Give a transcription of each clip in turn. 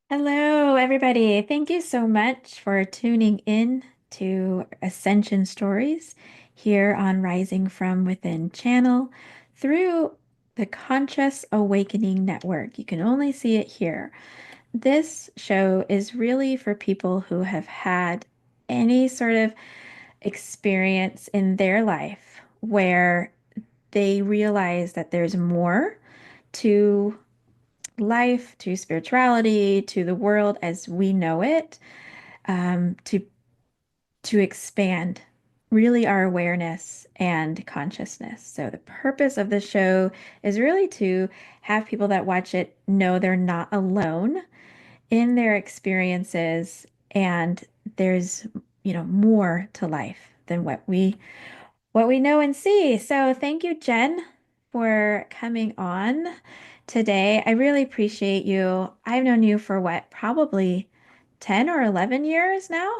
Hello, everybody. Thank you so much for tuning in to Ascension Stories here on Rising from Within channel through the Conscious Awakening Network. You can only see it here. This show is really for people who have had any sort of experience in their life where they realize that there's more to life, to spirituality, to the world as we know it, to expand really our awareness and consciousness. So the purpose of the show is really to have people that watch it know they're not alone in their experiences, and there's more to life than what we know and see. So thank you, Jenn, for coming on today. I really appreciate you. I've known you for what, probably 10 or 11 years now?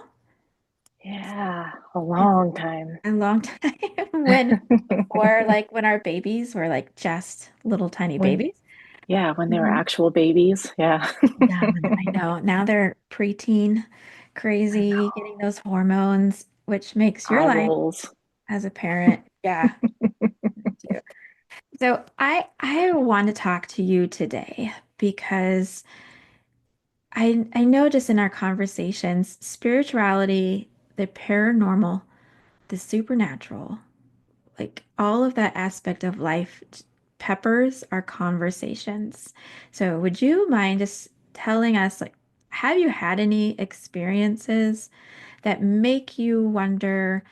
Yeah, a It's long time. a long time when before like when our babies were like just little tiny When, babies. yeah, when they were Mhm. actual babies. Yeah. Yeah, I know. Now they're preteen, I crazy, getting know. those hormones, which makes your Eye life rolls. as a parent. Yeah. So I want to talk to you today because I know just in our conversations, spirituality, the paranormal, the supernatural, like all of that aspect of life peppers our conversations. So would you mind just telling us, like, have you had any experiences that make you wonder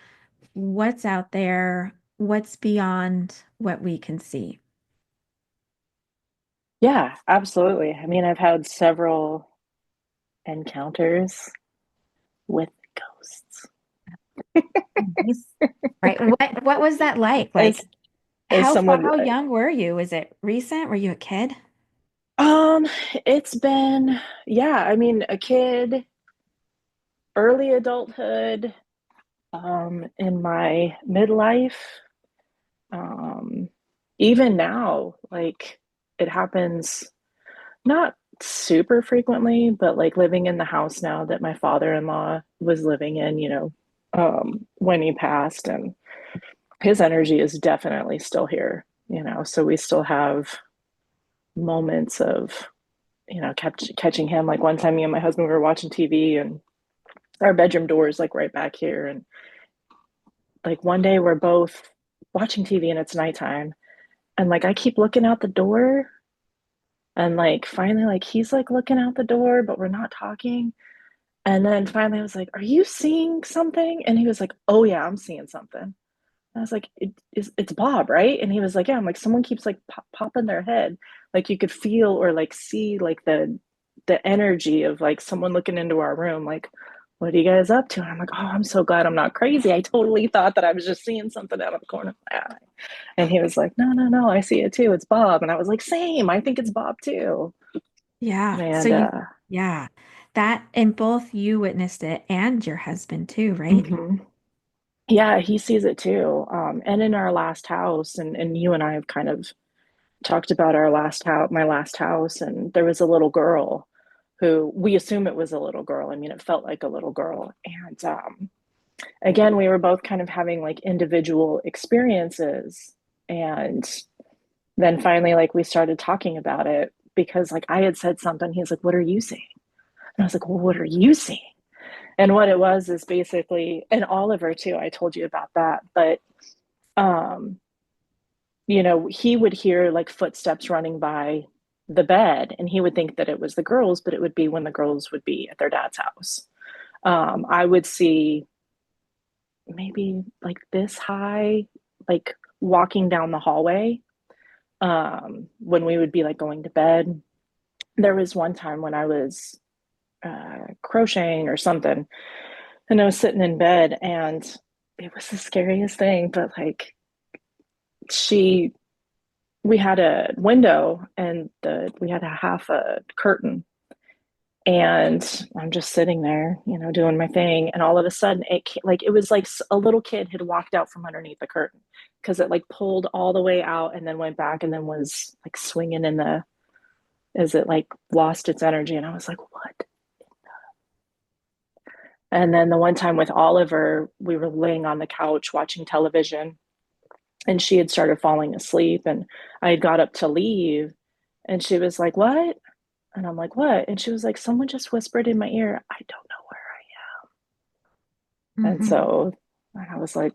what's out there, what's beyond what we can see? Yeah, absolutely. I mean, I've had several encounters with ghosts. Nice. Right. What was that like? As Like as someone, how young were you? Was it recent? Were you a kid? um, it's been, yeah, I mean, a kid, early adulthood, in my midlife, um, even now, like it happens not super frequently, but like living in the house now that my father-in-law was living in, when he passed, and his energy is definitely still here, so we still have moments of, catching him. Like one time, me and my husband were watching TV, and our bedroom door is like right back here. And like one day, we're both watching TV and it's nighttime. And like I keep looking out the door, and like finally, like he's like looking out the door, but we're not talking. And then finally, I was like, "Are you seeing something?" And he was like, "Oh yeah, I'm seeing something." And I was like, it's Bob, right?" And he was like, "Yeah." I'm like, "Someone keeps like popping their head, like you could feel or like see like the energy of like someone looking into our room, like." "What are you guys up to?" And I'm like, "Oh, I'm so glad I'm not crazy. I totally thought that I was just seeing something out of the corner of my eye." And he was like, "No, no, no, I see it too. It's Bob." And I was like, "Same. I think it's Bob too." Yeah. So And you, yeah, that, and both you witnessed it and your husband too, right? mhm. Yeah, he sees it too. And in our last house, and you and I have kind of talked about our last house, my last house, and there was a little girl who we assume it was a little girl. I mean, it felt like a little girl. And again, we were both kind of having like individual experiences. And then finally, like we started talking about it because like I had said something. He's like, "What are you seeing?" And I was like, "Well, what are you seeing?" And what it was is basically, and Oliver too, I told you about that, but um, he would hear like footsteps running by the bed and he would think that it was the girls, but it would be when the girls would be at their dad's house. I would see maybe like this high, like walking down the hallway, when we would be like going to bed. There was one time when I was crocheting or something, and I was sitting in bed, and it was the scariest thing, but like she we had a window and we had a half a curtain, and I'm just sitting there, doing my thing, and all of a sudden it was like a little kid had walked out from underneath the curtain because it like pulled all the way out and then went back and then was like swinging Is it like lost its energy? And I was like, what? And then the one time with Oliver, we were laying on the couch watching television and she had started falling asleep and I had got up to leave and she was like, what? And I'm like, what? And she was like, someone just whispered in my ear, I don't know where I am. And Hmm. so I was like,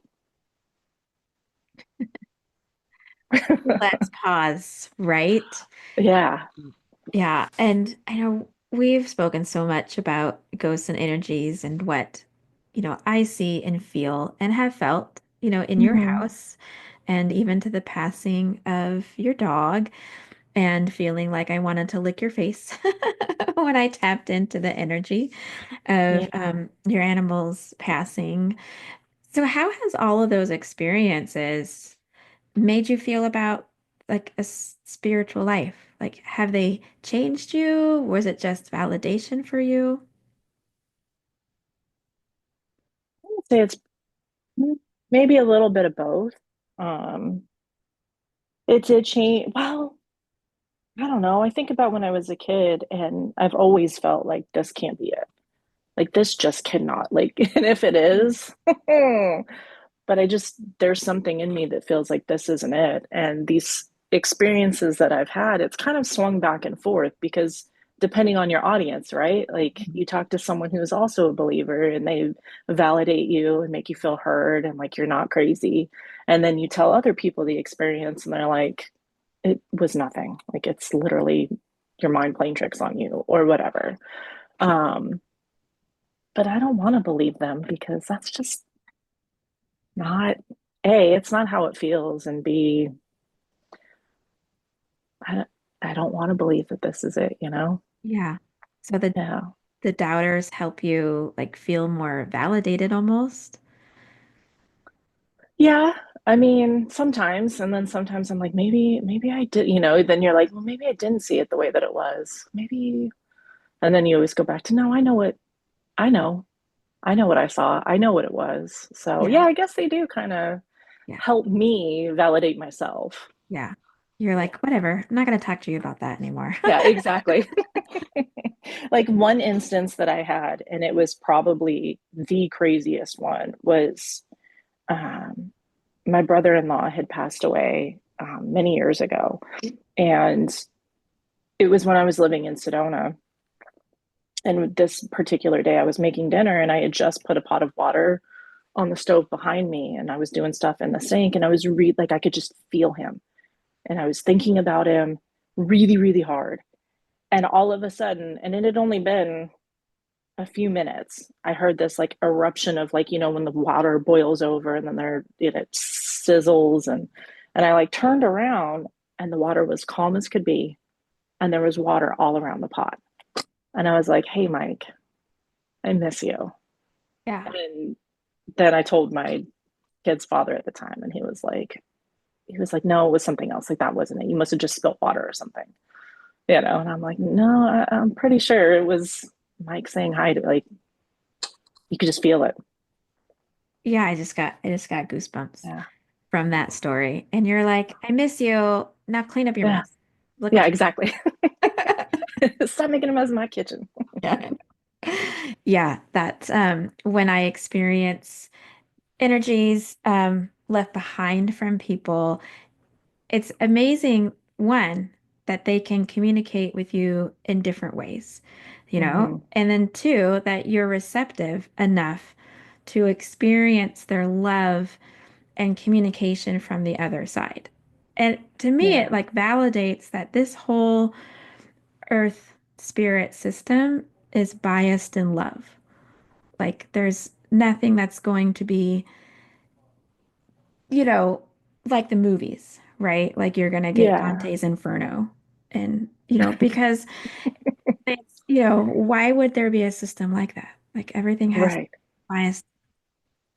Let's pause, right? yeah. Yeah. And I know we've spoken so much about ghosts and energies and what, I see and feel and have felt, in your Mm-hmm. house and even to the passing of your dog and feeling like I wanted to lick your face when I tapped into the energy of Yeah. your animals passing. So, how has all of those experiences made you feel about like a spiritual life? Like, have they changed you? Was it just validation for you? I would say it's maybe a little bit of both. Um, it did change. Well, I don't know. I think about when I was a kid and I've always felt like this can't be it. Like this just cannot. Like, and if it is, but there's something in me that feels like this isn't it. And these experiences that I've had, it's kind of swung back and forth because depending on your audience, right? Like Mhm. you talk to someone who's also a believer and they validate you and make you feel heard and like you're not crazy. And then you tell other people the experience and they're like, it was nothing. Like it's literally your mind playing tricks on you or whatever. Um, but I don't want to believe them because that's just not A, it's not how it feels, and B, I don't, I don't want to believe that this is it, you know? Yeah. So Yeah. the doubters help you like feel more validated almost. Yeah. I mean, sometimes, and then sometimes I'm like, maybe I did, then you're like, well, maybe I didn't see it the way that it was. Maybe, and then you always go back to, no, I know, I know what I saw. I know what it was. So yeah, Yeah. I guess they do kind of Yeah. help me validate myself. Yeah. You're Yeah. like, whatever, I'm not going to talk to you about that anymore. Yeah, exactly. Like one instance that I had, and it was probably the craziest one, was um, my brother-in-law had passed away many years ago. And it was when I was living in Sedona. And this particular day, I was making dinner and I had just put a pot of water on the stove behind me and I was doing stuff in the sink and like I could just feel him. And I was thinking about him really, really hard. And all of a sudden, and it had only been a few minutes, I heard this like eruption of like, when the water boils over and then it sizzles and I like turned around and the water was calm as could be and there was water all around the pot. And I was like, "Hey Mike, I miss you." Yeah. And then I told my kid's father at the time and he was like, "No, it was something else. Like that wasn't it. You must have just spilled water or something." And I'm like, "No, I'm pretty sure it was Mike saying hi to like you could just feel it." Yeah, I just got goosebumps Yeah. from that story. And you're like, I miss you. Now clean up your Yeah. mess. Look Yeah, what you exactly. Stop making a mess in my kitchen. Yeah. Yeah, that's when I experience energies left behind from people. It's amazing, one, that they can communicate with you in different ways, Hmm. and then two, that you're receptive enough to experience their love and communication from the other side. And to me, it Yeah. like validates that this whole earth spirit system is biased in love. Like there's nothing that's going to be, you know, like the movies, right? Like you're gonna get Yeah. Dante's Inferno. And, because it's, why would there be a system like that? Like everything has Right. bias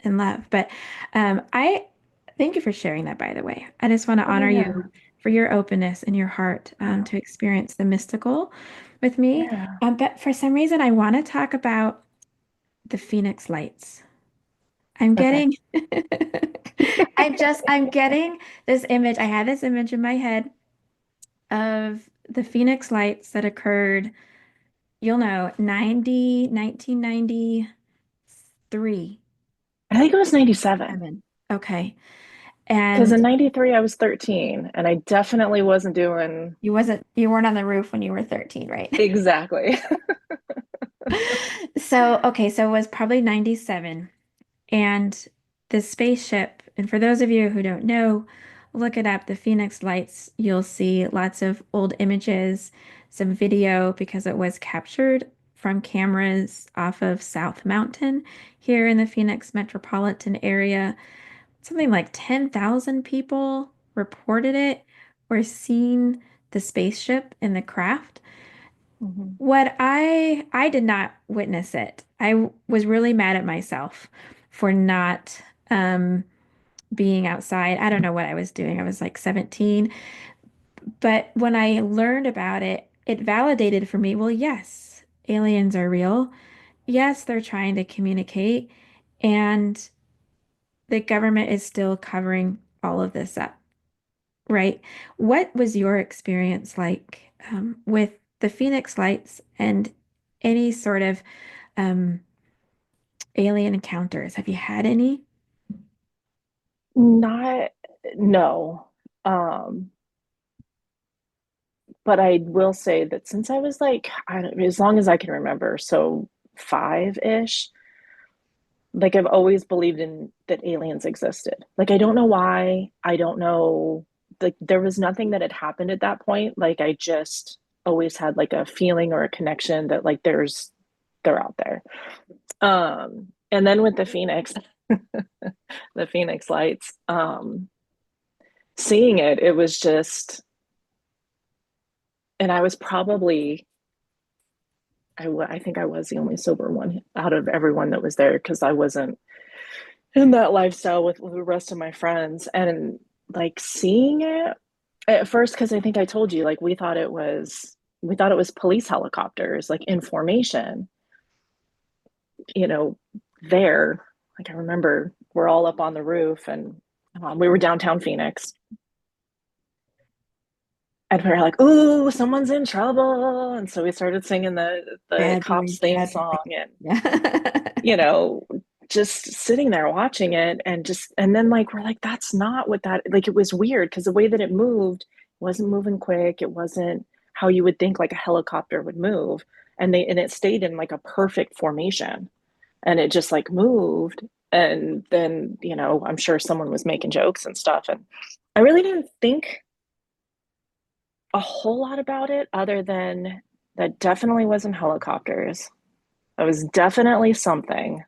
and love. But I thank you for sharing that, by the way. I just want to Oh honor yeah. you for your openness and your heart Yeah. to experience the mystical with me. Yeah. But for some reason, I want to talk about the Phoenix Lights. I'm Okay. getting, I'm getting this image. I had this image in my head of the Phoenix Lights that occurred, you'll know, 1993. I think it was 97. Seven. Okay. Because And in 93, I was 13, and I definitely wasn't doing you weren't on the roof when you were 13, right? exactly. So, okay, so it was probably 97. And the spaceship, and for those of you who don't know, look it up, the Phoenix Lights. You'll see lots of old images, some video because it was captured from cameras off of South Mountain here in the Phoenix metropolitan area. Something like 10,000 people reported it or seen the spaceship in the craft. Mhm. What I did not witness it. I was really mad at myself for not being outside. I don't know what I was doing. I was like 17. But when I learned about it, it validated for me, well, yes, aliens are real. Yes, they're trying to communicate. And the government is still covering all of this up, right? What was your experience like with the Phoenix Lights and any sort of um, alien encounters? Have you had any? Not, no. Um, but I will say that since I was like, I don't, as long as I can remember, so 5-ish, like I've always believed in that aliens existed. Like I don't know why. I don't know. Like there was nothing that had happened at that point. Like I just always had like a feeling or a connection that like they're out there. And then with the Phoenix, the Phoenix Lights, seeing it, it was just, and I was probably, I think I was the only sober one out of everyone that was there because I wasn't in that lifestyle with the rest of my friends. And like seeing it at first, because I think I told you, like we thought it was police helicopters, like in formation, you know, there. Like I remember we're all up on the roof and we were downtown Phoenix. And we were like, "Ooh, someone's in trouble!" And so we started singing the Bad cops boys, theme bad boys. song, and Yeah. you know, just sitting there watching it, and just and then like we're like, "That's not what that like." It was weird because the way that it moved wasn't moving quick. It wasn't how you would think like a helicopter would move, and it stayed in like a perfect formation, and it just like moved. And then I'm sure someone was making jokes and stuff, and I really didn't think a whole lot about it other than that definitely wasn't helicopters. That was definitely something.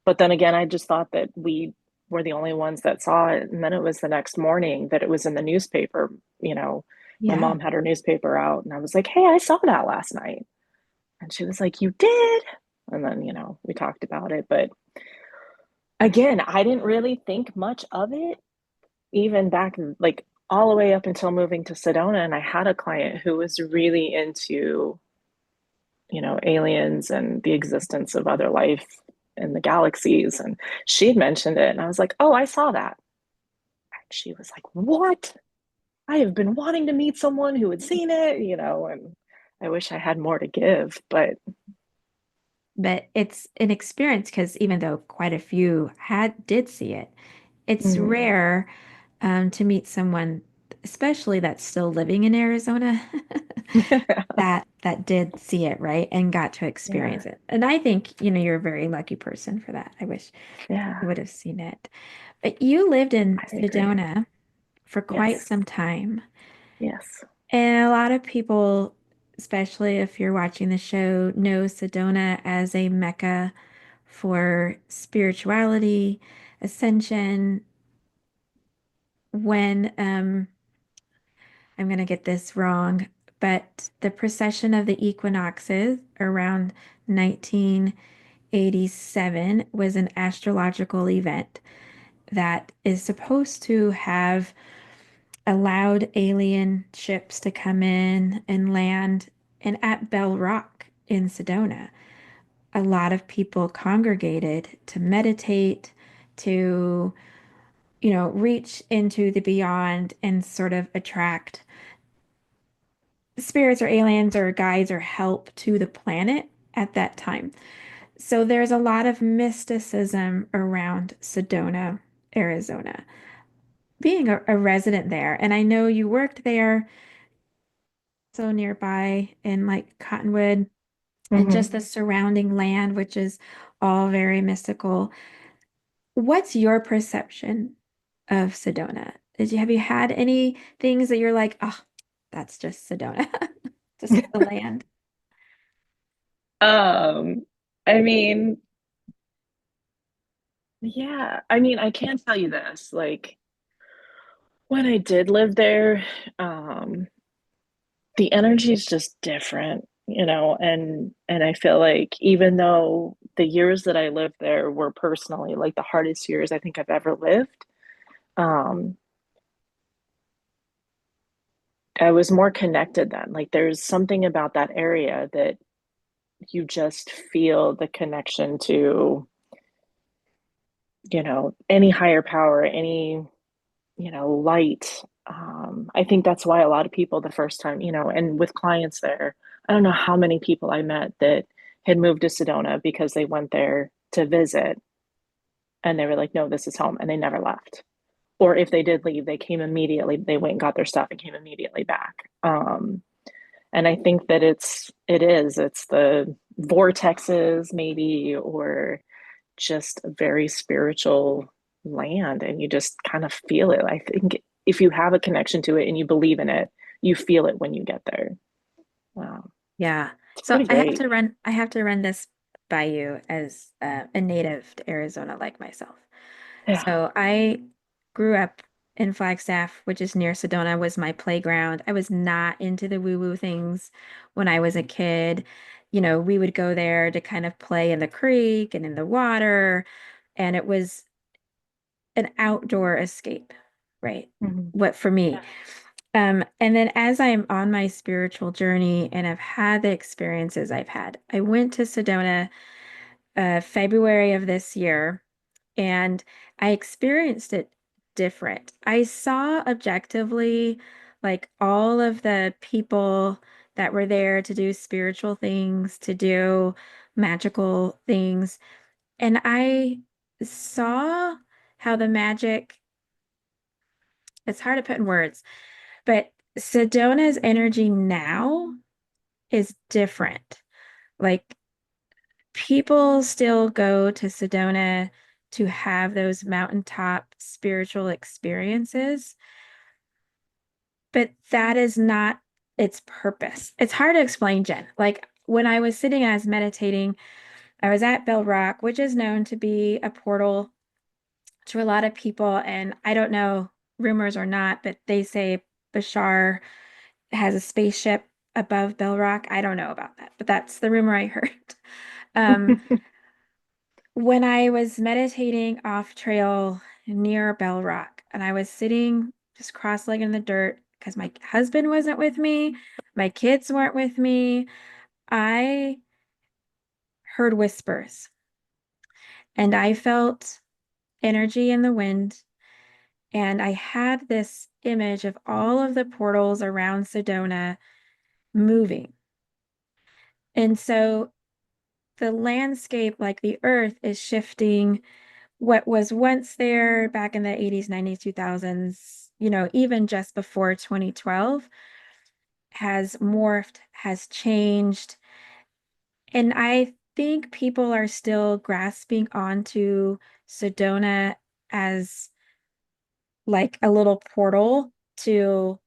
But then again, I just thought that we were the only ones that saw it. And then it was the next morning that it was in the newspaper. You know, my Yeah. mom had her newspaper out and I was like, hey, I saw that last night. And she was like, you did? And then, we talked about it. But again, I didn't really think much of it even back like all the way up until moving to Sedona. And I had a client who was really into aliens and the existence of other life in the galaxies. And she had mentioned it. And I was like, oh, I saw that. And she was like, what? I have been wanting to meet someone who had seen it, and I wish I had more to give. But But it's an experience because even though quite a few did see it, it's mm, rare to meet someone, especially that's still living in Arizona, that did see it, right? And got to yeah, experience it. And I think, you're a very lucky person for that. I wish yeah, you would have seen it. But you lived in I agree. Sedona for quite Yes, some time. yes. And a lot of people, especially if you're watching the show, know Sedona as a mecca for spirituality, ascension. When I'm going to get this wrong, but the precession of the equinoxes around 1987 was an astrological event that is supposed to have allowed alien ships to come in and land. And at Bell Rock in Sedona, a lot of people congregated to meditate, to, reach into the beyond and sort of attract spirits or aliens or guides or help to the planet at that time. So there's a lot of mysticism around Sedona, Arizona. Being a resident there, and I know you worked there so nearby in like Cottonwood and Hmm. just the surrounding land, which is all very mystical. What's your perception of Sedona? Have you had any things that you're like, oh, that's just Sedona, just the land? Um, I mean, yeah, I mean, I can tell you this, like when I did live there, um, the energy is just different, and I feel like even though the years that I lived there were personally like the hardest years I think I've ever lived, um, I was more connected then. Like there's something about that area that you just feel the connection to, any higher power, any, light. I think that's why a lot of people the first time, and with clients there, I don't know how many people I met that had moved to Sedona because they went there to visit and they were like, no, this is home. And they never left. Or if they did leave, they came immediately, they went and got their stuff and came immediately back. And I think that it's the vortexes maybe, or just a very spiritual land, and you just kind of feel it. I think if you have a connection to it and you believe in it, you feel it when you get there. Wow. Yeah. It's So pretty great. I have to run this by you as a native to Arizona like myself. Yeah. So I grew up in Flagstaff, which is near Sedona, was my playground. I was not into the woo-woo things when I was a kid. You know, we would go there to kind of play in the creek and in the water, and it was an outdoor escape, right? Mhm. What for me. And then as I am on my spiritual journey and I've had the experiences I've had, I went to Sedona February of this year and I experienced it different. I saw objectively like all of the people that were there to do spiritual things, to do magical things, and I saw how the magic, it's hard to put in words, but Sedona's energy now is different. Like people still go to Sedona to have those mountaintop spiritual experiences, but that is not its purpose. It's hard to explain, Jen. Like when I was sitting and I was meditating, I was at Bell Rock, which is known to be a portal to a lot of people. And I don't know, rumors or not, but they say Bashar has a spaceship above Bell Rock. I don't know about that, but that's the rumor I heard. Um, when I was meditating off trail near Bell Rock, and I was sitting just cross-legged in the dirt because my husband wasn't with me, my kids weren't with me, I heard whispers and I felt energy in the wind. And I had this image of all of the portals around Sedona moving. And so the landscape, like the earth, is shifting. What was once there back in the 80s, 90s, 2000s, even just before 2012, has morphed, has changed. And I think people are still grasping onto Sedona as like a little portal to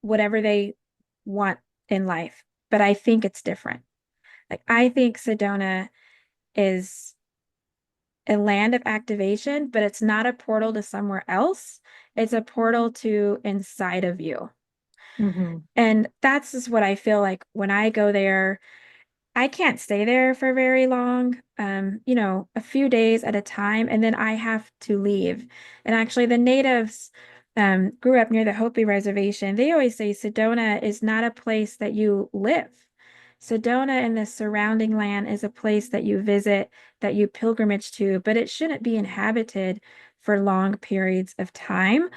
whatever they want in life. But I think it's different. Like, I think Sedona is a land of activation, but it's not a portal to somewhere else. It's a portal to inside of you. Hmm. And that's just what I feel like when I go there. I can't stay there for very long, a few days at a time, and then I have to leave. And actually, the natives grew up near the Hopi Reservation. They always say Sedona is not a place that you live. Sedona and the surrounding land is a place that you visit, that you pilgrimage to, but it shouldn't be inhabited for long periods of time.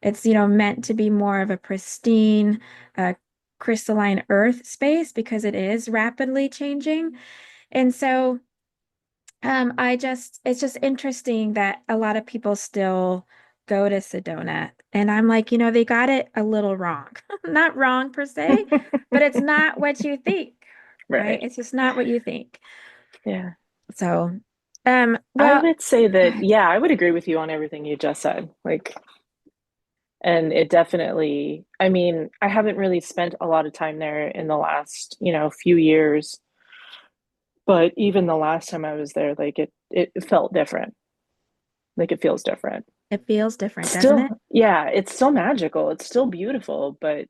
It's, meant to be more of a pristine, crystalline earth space because it is rapidly changing. And so it's just interesting that a lot of people still go to Sedona. And I'm like, they got it a little wrong. Not wrong per se, but it's not what you think, right? Right. It's just not what you think. Yeah. So, I well, would say go that, ahead. yeah, I would agree with you on everything you just said. Like, and it definitely, I mean, I haven't really spent a lot of time there in the last, few years, but even the last time I was there, like it felt different. Like it feels different. It feels different, doesn't Still, it? yeah, it's still magical. It's still beautiful, but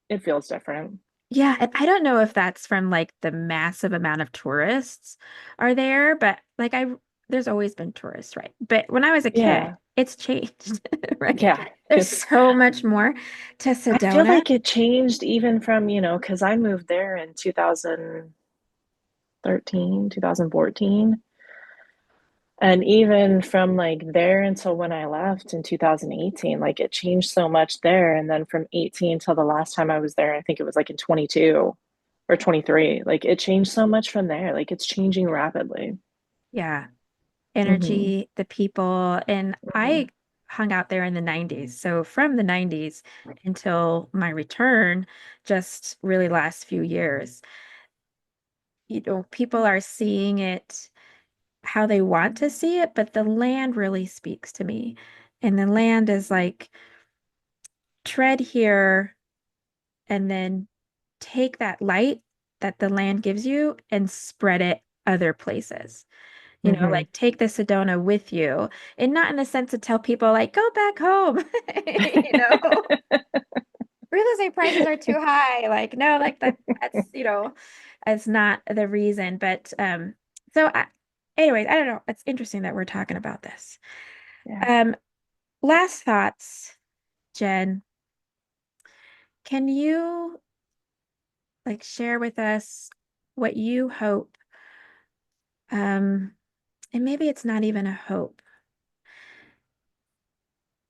it feels different. Yeah, and I don't know if that's from like the massive amount of tourists are there, but like there's always been tourists, right? But when I was a kid, Yeah. it's changed, right? Yeah. There's It's so much more to I feel Sedona. like it changed even from, because I moved there in 2013, 2014. And even from like there until when I left in 2018, like it changed so much there. And then from 18 till the last time I was there, I think it was like in 22 or 23, like it changed so much from there. Like it's changing rapidly. Yeah, Hmm. energy, the people, and Hmm. I hung out there in the 90s. So from the 90s until my return, just really last few years, people are seeing it how they want to see it, but the land really speaks to me. And the land is like tread here and then take that light that the land gives you and spread it other places. Hmm. Like take the Sedona with you. And not in the sense to tell people like, go back home. You know, real estate prices are too high. Like, no, like it's not the reason. But so I, anyways, I don't know. It's interesting that we're talking about this. Yeah. Um, Last thoughts, Jenn. Can you like share with us what you hope? Um, and maybe it's not even a hope.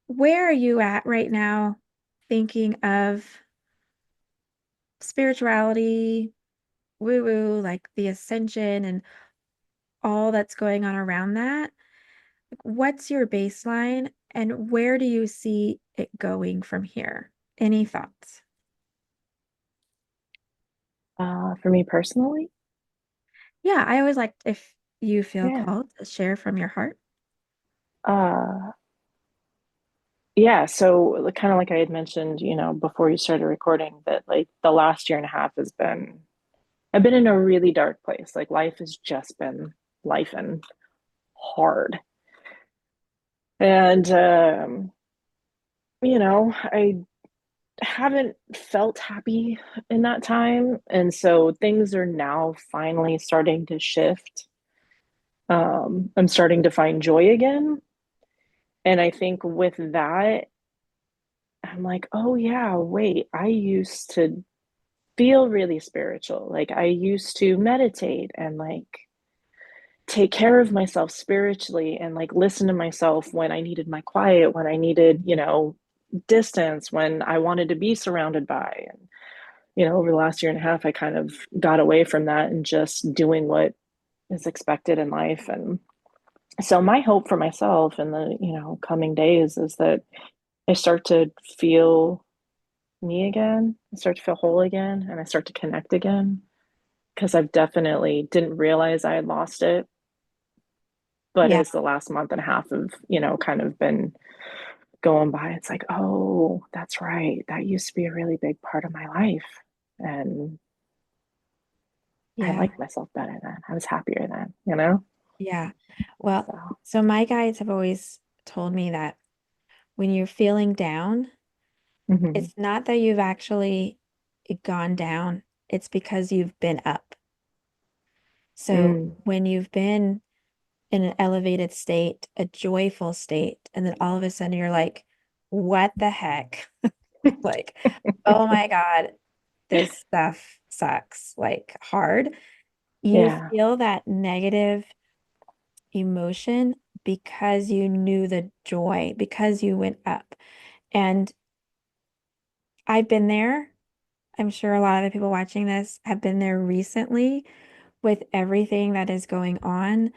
Where are you at right now thinking of spirituality, woo-woo, like the ascension and all that's going on around that? What's your baseline and where do you see it going from here? Any thoughts? For me personally, Yeah, I always like if you feel yeah. called to share from your heart. Uh, yeah. So kind of like I had mentioned, before you started recording, that like the last year and a half I've been in a really dark place. Like life has just been life and hard. And, I haven't felt happy in that time. And so things are now finally starting to shift. I'm starting to find joy again. And I think with that, I'm like, oh, yeah, wait, I used to feel really spiritual. Like I used to meditate and like take care of myself spiritually and like listen to myself when I needed my quiet, when I needed, distance, when I wanted to be surrounded by. And, over the last year and a half, I kind of got away from that and just doing what is expected in life. And so my hope for myself in the, coming days is that I start to feel me again. I start to feel whole again and I start to connect again because I've definitely didn't realize I had lost it. But Yeah, as the last month and a half of, kind of been going by, it's like, oh, that's right. That used to be a really big part of my life. And I yeah, liked myself better then. I was happier then. yeah. Well, So, so my guides have always told me that when you're feeling down, hmm. it's not that you've actually gone down, it's because you've been up. So Mm. when you've been in an elevated state, a joyful state, and then all of a sudden you're like, what the heck? Like, oh my God, this stuff sucks, like hard. You Yeah. feel that negative emotion because you knew the joy, because you went up. And I've been there. I'm sure a lot of the people watching this have been there recently with everything that is going on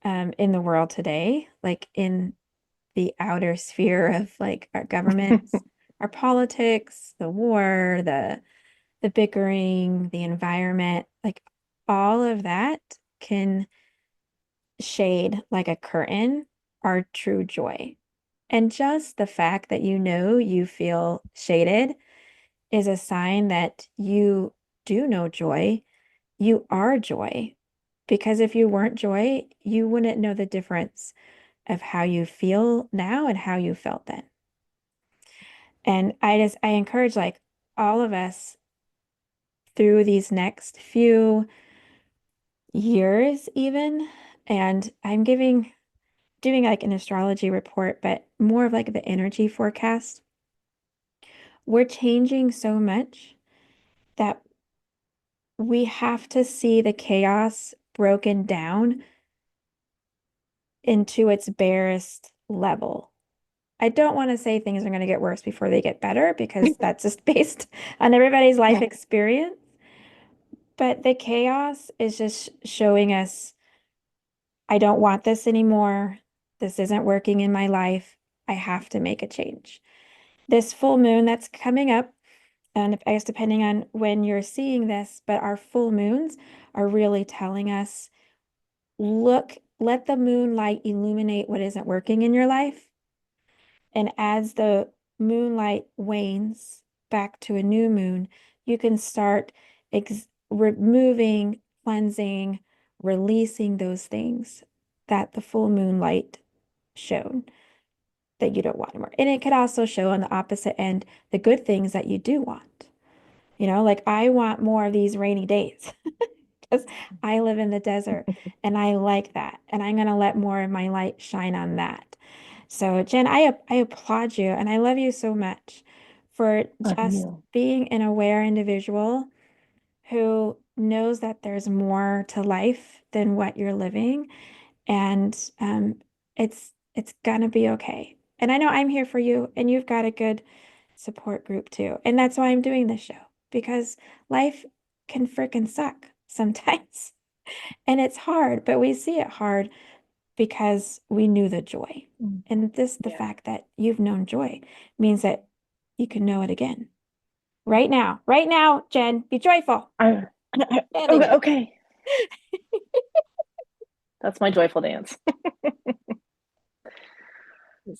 in the world today, like in the outer sphere of like our governments, our politics, the war, the bickering, the environment, like all of that can shade like a curtain our true joy. And just the fact that you know you feel shaded is a sign that you do know joy. You are joy. Because if you weren't joy, you wouldn't know the difference of how you feel now and how you felt then. And I encourage like all of us through these next few years even, and I'm doing like an astrology report, but more of like the energy forecast. We're changing so much that we have to see the chaos broken down into its barest level. I don't want to say things are going to get worse before they get better because that's just based on everybody's life experience. But the chaos is just showing us, I don't want this anymore. This isn't working in my life. I have to make a change. This full moon that's coming up, and I guess depending on when you're seeing this, but our full moons are really telling us, look, let the moonlight illuminate what isn't working in your life. And as the moonlight wanes back to a new moon, you can start removing, cleansing, releasing those things that the full moonlight showed that you don't want anymore. And it could also show on the opposite end the good things that you do want. You know, like I want more of these rainy days because I live in the desert and I like that. And I'm going to let more of my light shine on that. So, Jenn, I applaud you and I love you so much for Love just you. being an aware individual who knows that there's more to life than what you're living. And it's gonna be okay. And I know I'm here for you, and you've got a good support group too. And that's why I'm doing this show, because life can frickin' suck sometimes. And it's hard, but we see it hard because we knew the joy. Mm. And the Yeah. fact that you've known joy means that you can know it again. Right now, Jenn, be joyful. Commanding Okay, you. okay. That's my joyful dance.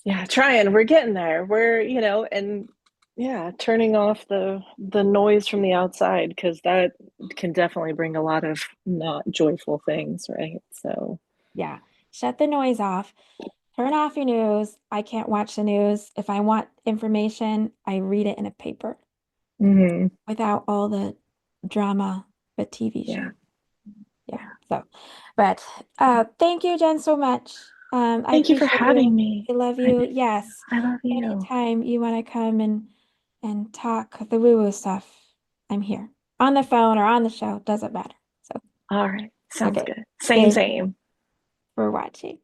Yeah, trying. We're getting there. And yeah, turning off the noise from the outside because that can definitely bring a lot of not joyful things, right? So, Yeah. Shut the noise off. Turn off your news. I can't watch the news. If I want information, I read it in a paper mhm, without all the drama but TV show. yeah, Yeah. yeah. So, but thank you, Jenn, so much. I Thank you for appreciate you. having me. I love I you. Yes. I love you. Anytime you want to come and talk the woo-woo stuff, I'm here. On the phone or on the show, doesn't matter. So, All right, sounds okay. good. Same, Thank you same. for watching.